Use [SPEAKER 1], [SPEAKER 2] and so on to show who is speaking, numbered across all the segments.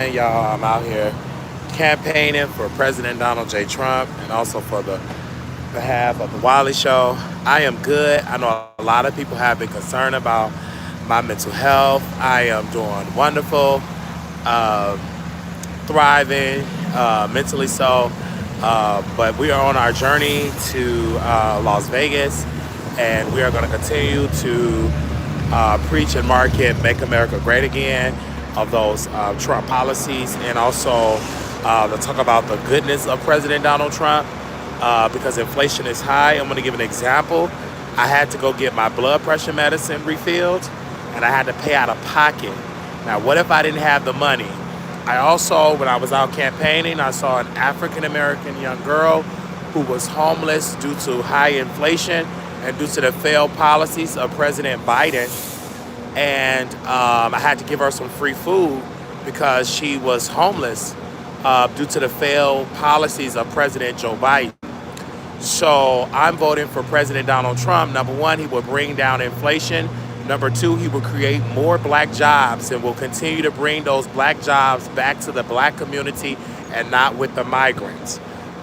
[SPEAKER 1] Y'all, I'm out here campaigning for President Donald J. Trump and also for the behalf of the Wiley Show. I am good. I know a lot of people have been concerned about my mental health. I am doing wonderful, uh, thriving, mentally so. But we are on our journey to Las Vegas, and we are going to continue to preach and market Make America Great Again of those Trump policies, and also to talk about the goodness of President Donald Trump because inflation is high. I'm going to give an example. I had to go get my blood pressure medicine refilled, and I had to pay out of pocket. Now, what if I didn't have the money? I also, when I was out campaigning, I saw an African American young girl who was homeless due to high inflation and due to the failed policies of President Biden. And I had to give her some free food because she was homeless due to the failed policies of President Joe Biden. So I'm voting for President Donald Trump. Number one, he will bring down inflation. Number two, he will create more black jobs and will continue to bring those black jobs back to the black community and not with the migrants.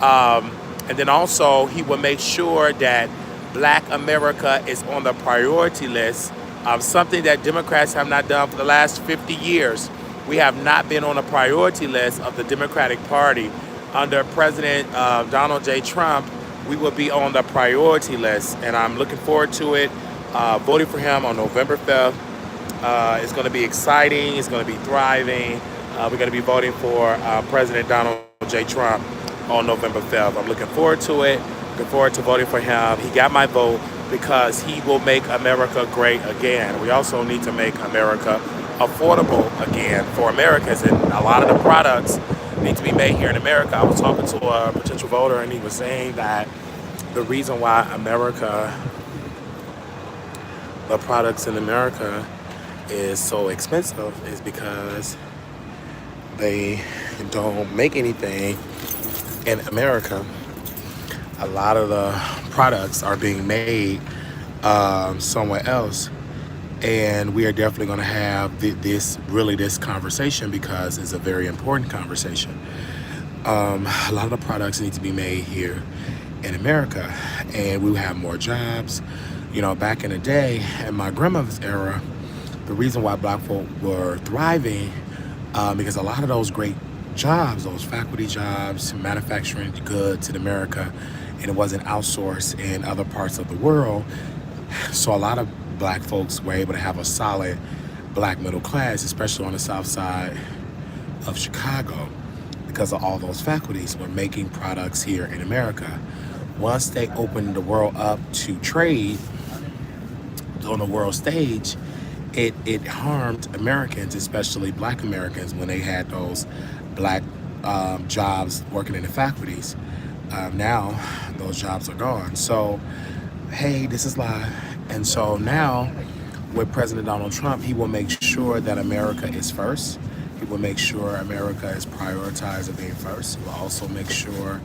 [SPEAKER 1] And then also, he will make sure that black America is on the priority list, something that Democrats have not done for the last 50 years. We have not been on a priority list of the Democratic Party. Under President Donald J. Trump, we will be on the priority list, and I'm looking forward to it. Voting for him on November 5th. It's going to be exciting. It's going to be thriving. We're going to be voting for President Donald J. Trump on November 5th. I'm looking forward to it. Looking forward to voting for him. He got my vote because he will make America great again. We also need to make America affordable again for Americans, and a lot of the products need to be made here in America. I was talking to a potential voter, and he was saying that the reason why the products in America is so expensive is because they don't make anything in America. A lot of the products are being made somewhere else, and we are definitely going to have this conversation because it's a very important conversation. A lot of the products need to be made here in America, and we will have more jobs. You know, back in the day, in my grandmother's era, the reason why black folk were thriving, because a lot of those great jobs, those faculty jobs, manufacturing goods in America, and it wasn't outsourced in other parts of the world. So a lot of black folks were able to have a solid black middle class, especially on the south side of Chicago, because of all those faculties were making products here in America. Once they opened the world up to trade on the world stage, it harmed Americans, especially black Americans, when they had those black jobs working in the faculties. Now those jobs are gone. So, hey, this is live. And so now with President Donald Trump, he will make sure that America is first. He will make sure America is prioritized as being first. He will also make sure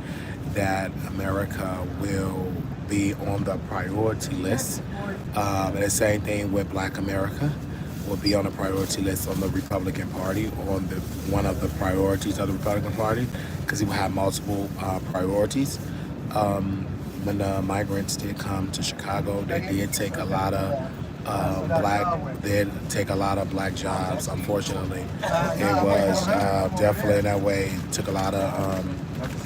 [SPEAKER 1] that America will be on the priority list. And the same thing with Black America will be on the priority list on the Republican Party, on one of the priorities of the Republican Party, because he will have multiple priorities. When the migrants did come to Chicago, they did take a lot of black jobs. Unfortunately, it was definitely in that way. It took a lot of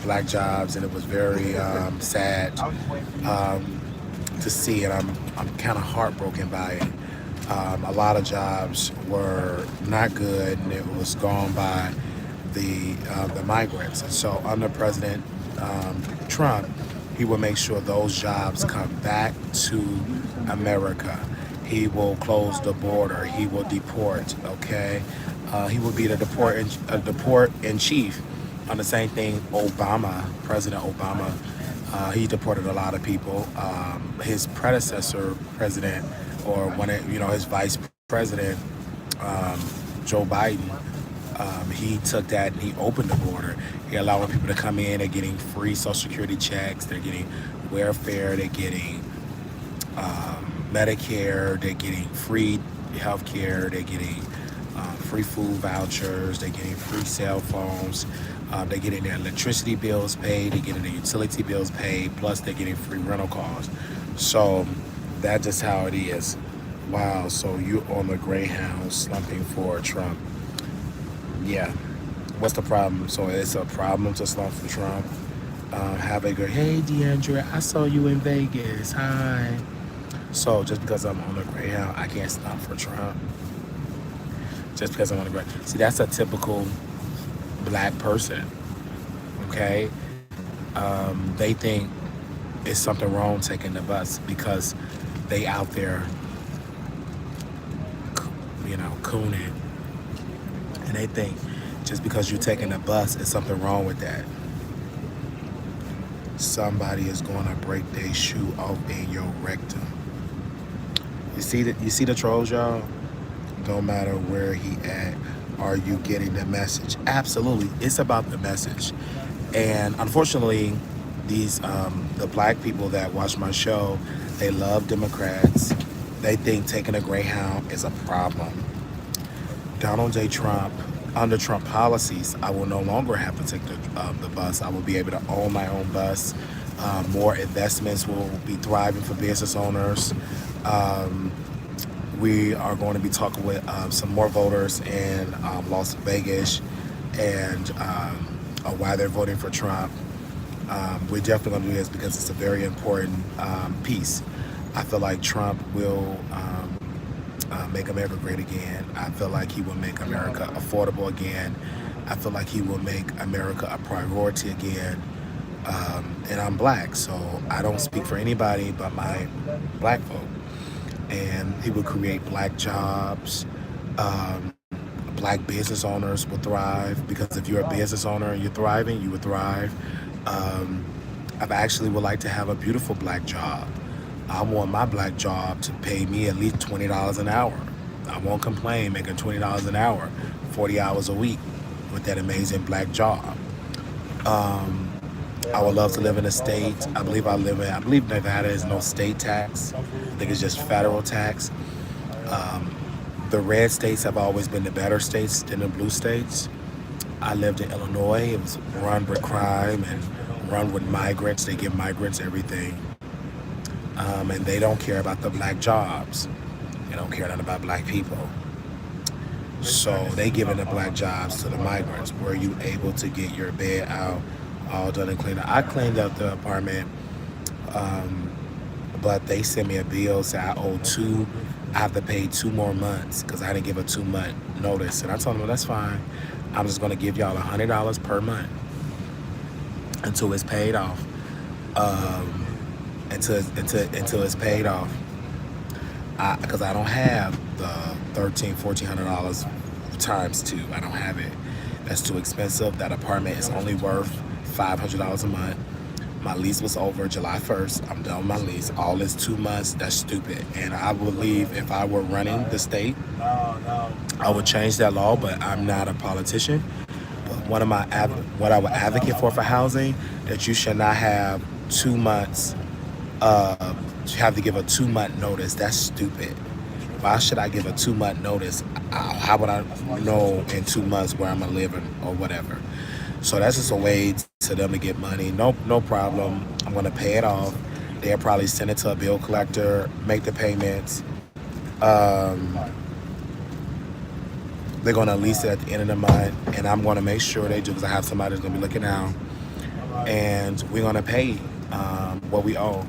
[SPEAKER 1] black jobs, and it was very sad to see, and I'm kind of heartbroken by it. A lot of jobs were not good, and it was gone by the migrants. And so under President Trump, he will make sure those jobs come back to America. He will close the border. He will deport. Okay, he will be the deport in chief. On the same thing, President Obama, he deported a lot of people. His predecessor, president, or his vice president, Joe Biden, he took that and he opened the border. He allowing people to come in. They're getting free Social Security checks. They're getting welfare. They're getting Medicare. They're getting free health care. They're getting free food vouchers, they're getting free cell phones, they're getting their electricity bills paid, they're getting their utility bills paid, plus they're getting free rental cars. So that's just how it is. Wow, so you on the Greyhound slumping for Trump. Yeah, what's the problem? So it's a problem to slump for Trump. Have a good, hey DeAndre, I saw you in Vegas, hi. So just because I'm on the Greyhound, I can't stop for Trump. Just because I'm on the Greyhound. See, that's a typical black person, okay? They think it's something wrong taking the bus because they out there, cooning. And they think just because you're taking the bus, it's something wrong with that. Somebody is going to break their shoe off in your rectum. You see the trolls, y'all? Don't matter where he at. Are you getting the message? Absolutely. It's about the message. And unfortunately, the black people that watch my show, they love Democrats. They think taking a Greyhound is a problem. Donald J. Trump, under Trump policies, I will no longer have to take the bus. I will be able to own my own bus. More investments will be thriving for business owners. We are going to be talking with some more voters in Las Vegas and why they're voting for Trump. We're definitely going to do this because it's a very important piece. I feel like Trump will make America great again. I feel like he will make America affordable again. I feel like he will make America a priority again. And I'm black, so I don't speak for anybody but my black folk. And he will create black jobs. Black business owners will thrive, because if you're a business owner and you're thriving, you will thrive. I actually would like to have a beautiful black job. I want my black job to pay me at least $20 an hour. I won't complain making $20 an hour, 40 hours a week with that amazing black job. I would love to live in a state. I believe Nevada is no state tax. I think it's just federal tax. The red states have always been the better states than the blue states. I lived in Illinois. It was run with crime and run with migrants. They give migrants everything. And they don't care about the black jobs. They don't care nothing about black people. So they giving the black jobs to the migrants. Were you able to get your bed out, all done and cleaned up? I cleaned up the apartment, but they sent me a bill, say I owe I have to pay 2 more months because I didn't give a 2-month notice. And I told them, well, that's fine. I'm just gonna give y'all $100 per month until it's paid off. Until it's paid off. Because I don't have the $1,400 times 2. I don't have it. That's too expensive. That apartment is only worth $500 a month. My lease was over July 1st. I'm done with my lease. All this 2 months, that's stupid. And I believe if I were running the state, I would change that law, but I'm not a politician. But what I would advocate for housing, that you should not have 2 months, you have to give a 2-month notice. That's stupid. Why should I give a 2-month notice? How would I know in 2 months where I'm gonna live or whatever? So that's just a way to them to get money. No problem. I'm gonna pay it off. They'll probably send it to a bill collector, make the payments. They're gonna lease it at the end of the month, and I'm gonna make sure they do, because I have somebody that's gonna be looking out, and we're gonna pay what we owe.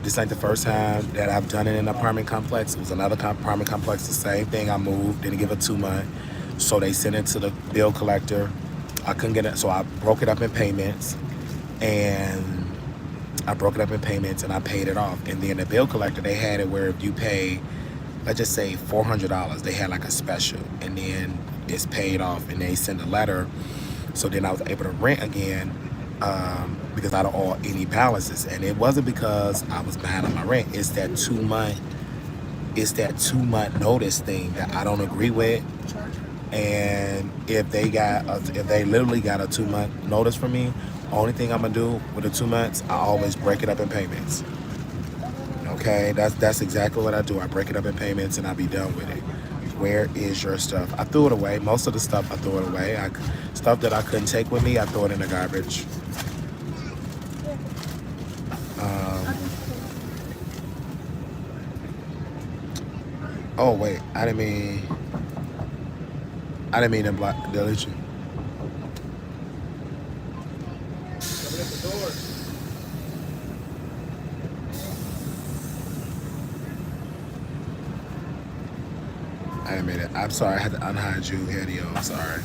[SPEAKER 1] This ain't the first time that I've done it in an apartment complex. It was another apartment complex, the same thing. I moved, didn't give a 2-month, so they sent it to the bill collector. I couldn't get it, so I broke it up in payments, and I paid it off. And then the bill collector, they had it where if you pay, let's just say $400, they had like a special, and then it's paid off, and they send a letter. So then I was able to rent again, because I don't owe any balances. And it wasn't because I was behind on my rent. It's that 2-month notice thing that I don't agree with. And if they literally got a 2-month notice from me, only thing I'm gonna do with the 2 months, I always break it up in payments. Okay, that's exactly what I do. I break it up in payments and I be done with it. Where is your stuff? I threw it away. Most of the stuff I threw it away. Stuff that I couldn't take with me, I threw it in the garbage. Oh wait, I didn't mean to delete you. I didn't mean it. I'm sorry. I had to unhide you, Hedy. I'm sorry.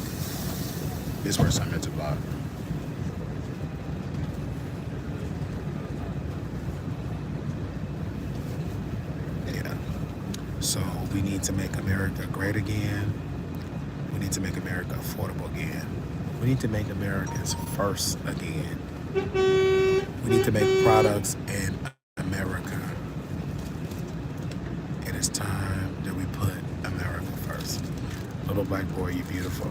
[SPEAKER 1] This person I meant to block. Yeah. So we need to make America great again. We need to make America affordable again. We need to make Americans first again. We need to make products in America. It is time that we put America first. Little black boy, you beautiful.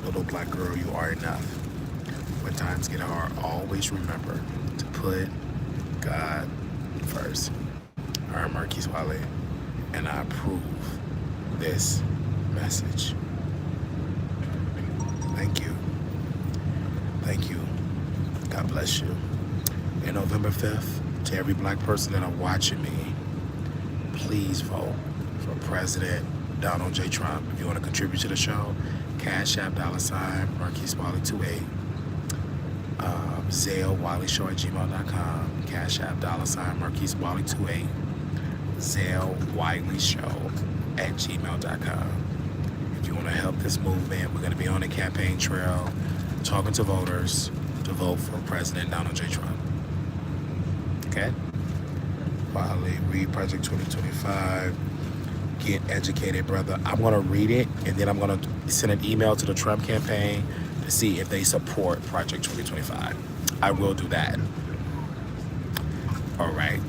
[SPEAKER 1] Little black girl, you are enough. When times get hard, always remember to put God first. I'm Marquise Wiley, and I approve this message. Thank you. Thank you. God bless you. And November 5th, to every black person that are watching me, please vote for President Donald J. Trump. If you want to contribute to the show, Cash App, $ Marquise Wiley 28. Zelle, WileyShow@gmail.com. Cash App, $ Marquise Wiley 28. Zelle, WileyShow@gmail.com. If you want to help this movement, we're going to be on the campaign trail, talking to voters to vote for President Donald J. Trump. Okay? Wiley, read Project 2025. Get educated, brother. I'm going to read it, and then I'm going to send an email to the Trump campaign to see if they support Project 2025. I will do that. All right.